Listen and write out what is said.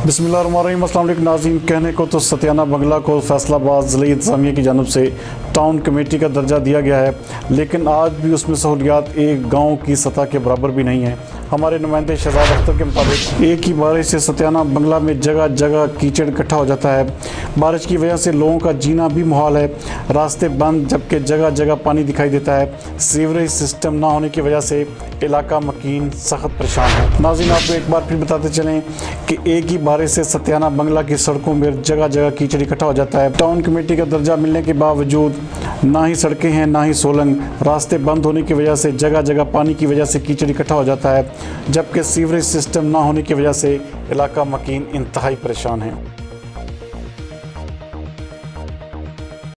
बिस्मिल्लाहिर्रहमानिर्रहीम। अस्सलाम वालेकुम नाज़रीन। कहने को तो सतियाना बंगला को फैसलाबाद ज़िले इंतज़ामिया की जानिब से टाउन कमेटी का दर्जा दिया गया है, लेकिन आज भी उसमें सहूलियात एक गांव की सतह के बराबर भी नहीं है। हमारे नुमाइंदे शहजाद अख्तर के मुताबिक एक ही बारिश से सतियाना बंगला में जगह जगह कीचड़ इकट्ठा हो जाता है। बारिश की वजह से लोगों का जीना भी मुहाल है। रास्ते बंद, जबकि जगह जगह पानी दिखाई देता है। सीवरेज सिस्टम ना होने की वजह से इलाका मकीन सख्त परेशान है। नाज़रीन, आपको एक बार फिर बताते चलें कि एक ही बारिश से सतियाना बंगला की सड़कों में जगह जगह कीचड़ इकट्ठा हो जाता है। टाउन कमेटी का दर्जा मिलने के बावजूद ना ही सड़कें हैं ना ही सोलंग। रास्ते बंद होने की वजह से जगह जगह पानी की वजह से कीचड़ इकट्ठा हो जाता है, जबकि सीवरेज सिस्टम ना होने की वजह से इलाका मकीन इंतहाई परेशान है।